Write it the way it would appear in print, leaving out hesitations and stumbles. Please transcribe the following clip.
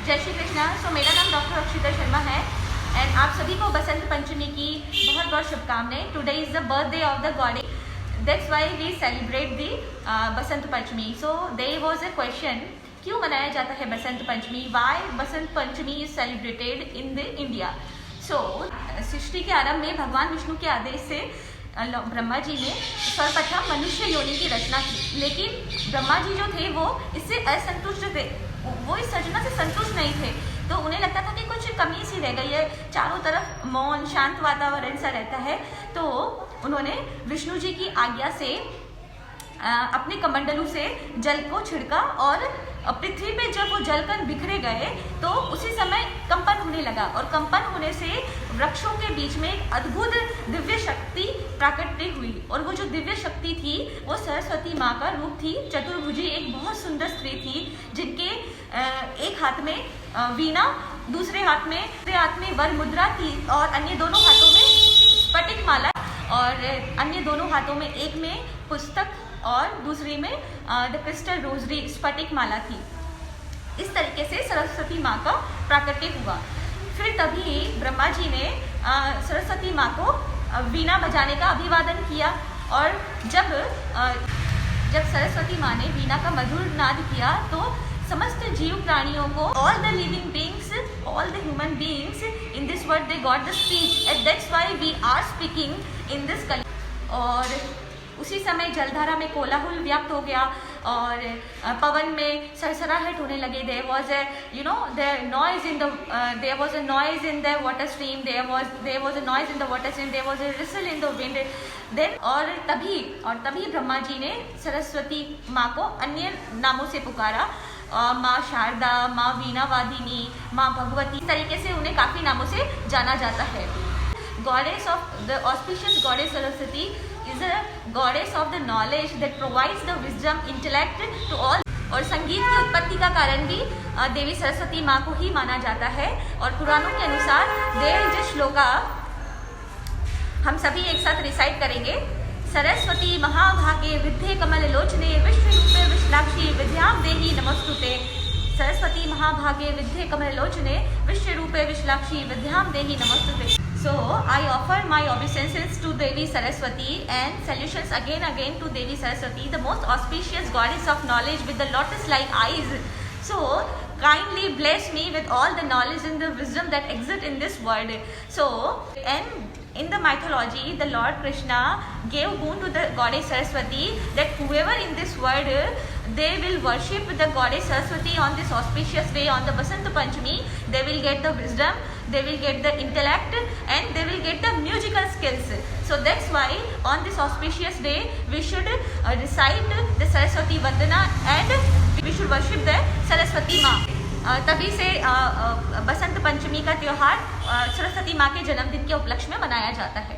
जय श्री कृष्णा। सो मेरा नाम डॉक्टर अक्षिता शर्मा है एंड आप सभी को बसंत पंचमी की बहुत बहुत शुभकामनाएं। Today is the birthday of the goddess, that's why we celebrate the Basant Panchami. So there was a question, क्यों मनाया जाता है Basant Panchami, why Basant Panchami is celebrated in the India. सो सृष्टि के आरंभ में भगवान विष्णु के आदेश से ब्रह्मा जी ने सर्वप्रथम मनुष्य योनि की रचना की, लेकिन ब्रह्मा जी जो थे वो इससे असंतुष्ट थे, वो इस रचना से संतुष्ट नहीं थे। तो उन्हें लगता था कि कुछ कमी सी रह गई है, चारों तरफ मौन शांत वातावरण सा रहता है। तो उन्होंने विष्णु जी की आज्ञा से अपने कमंडलू से जल को छिड़का और पृथ्वी पे जब वो जलकण बिखरे गए तो उसी समय कंपन होने लगा, और कंपन होने से वृक्षों के बीच में एक अद्भुत दिव्य शक्ति प्राकटित हुई। और वो जो दिव्य शक्ति थी वो सरस्वती माँ का रूप थी। चतुर्भुजी एक बहुत सुंदर स्त्री थी जिनके एक हाथ में वीणा, दूसरे हाथ में वर मुद्रा थी और अन्य दोनों हाथों में स्फटिक माला, और अन्य दोनों हाथों में एक में पुस्तक और दूसरी में द क्रिस्टल रोजरी स्फटिक माला थी। इस तरीके से सरस्वती माँ का प्राकट्य हुआ। फिर तभी ब्रह्मा जी ने सरस्वती माँ को वीणा बजाने का अभिवादन किया, और जब सरस्वती माँ ने वीणा का मधुर नाद किया तो समस्त जीव प्राणियों को, all the living beings, all the human beings in this world, they got the speech, and that's why we are speaking in this Kali. और उसी समय जलधारा में कोलाहल व्याप्त हो गया और पवन में सरसराहट होने लगे। There was a noise in the water stream, there was a noise in the water stream, there was a rustle in the wind. Then और तभी ब्रह्मा जी ने सरस्वती माँ को अन्य नामों से पुकारा, माँ शारदा, माँ वीणावादिनी, माँ भगवती। इस तरीके से उन्हें काफी नामों से जाना जाता है। Goddess of the auspicious goddess Saraswati is a goddess of the knowledge that provides the wisdom, intellect to all। और संगीत की उत्पत्ति का कारण भी देवी सरस्वती माँ को ही माना जाता है। और पुराणों के अनुसार देव जो श्लोका हम सभी एक साथ रिसाइट करेंगे। सरस्वती महाभागे विद्ये कमल लोचने विश्वरूपे विशालाक्षी विद्यां देहि नमस्तुते। सरस्वती महाभागे विद्ये कमल लोचने विश्वरूपे विशालाक्षी विद्यां देहि नमस्तुते। So I offer my obeisances to Devi Saraswati and salutations again to Devi Saraswati, the most auspicious goddess of knowledge with the lotus-like eyes. So kindly bless me with all the knowledge and the wisdom that exist in this world. So, and in the mythology, the Lord Krishna gave boon to the goddess Saraswati that whoever in this world they will worship the goddess Saraswati on this auspicious day on the Basant Panchami, they will get the wisdom, they will get the intellect, and they will get the musical skills. So that's why on this auspicious day we should recite the Saraswati Vandana and we should worship the Saraswati माँ। तभी से बसंत पंचमी का त्योहार सरस्वती माँ के जन्मदिन के उपलक्ष्य में मनाया जाता है।